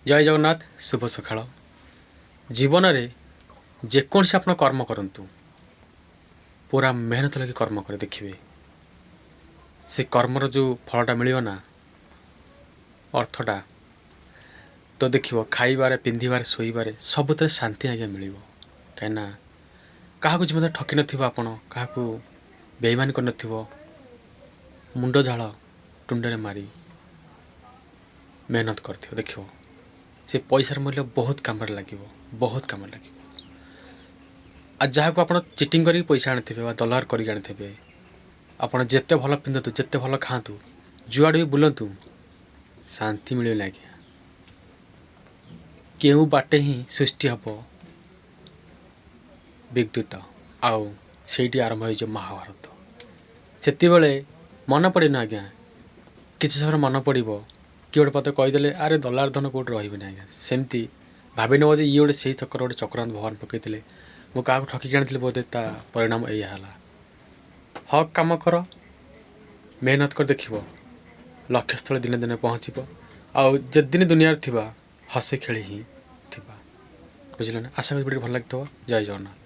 जय जगन्नाथ शुभ सकाळ जीवन में जेकोसी आप कर्म करतु पूरा मेहनत लगे कर्म कर देखिए से कर्मर जो फलटा मिलना अर्थटा तो देखिए खाइबार पिंधार शोबार सबुत शांति आज्ञा मिल कहीं क्या जब ठकी नपण क्या बेईमान कर मुंड झाड़ टुंडे मारी मेहनत कर देख से पैसार मूल्य बहुत कम लगे बहुत कम लगे आ जहाँ को आप चिटिंग कर पैसा आनी दलार कर आनी आप जिते भल पिंधतु जिते भल खातु जुआड़ भी बुलतु शांति मिले आज्ञा केउ बाटे ही सृष्टि हम विद्युत आउ से आरंभ हो महाभारत से मन पड़े ना आज्ञा किसी समय मन पड़ कि गोटे पते कहीदे अरे दलार धन कौट रही आज्ञा सेमती भावी नब ये गोटे से चक्र गोटे चक्रांत भगवान पकईले मु क्या ठकिक आनी बोधे ता परिणाम यह हक कम कर मेहनत कर देख लक्ष्यस्थल दिने दिने पहुँचब आउ दिन दुनिया थी हसे खेली ही थी बुझे ना आशा करी भल लगे जय जगन्नाथ।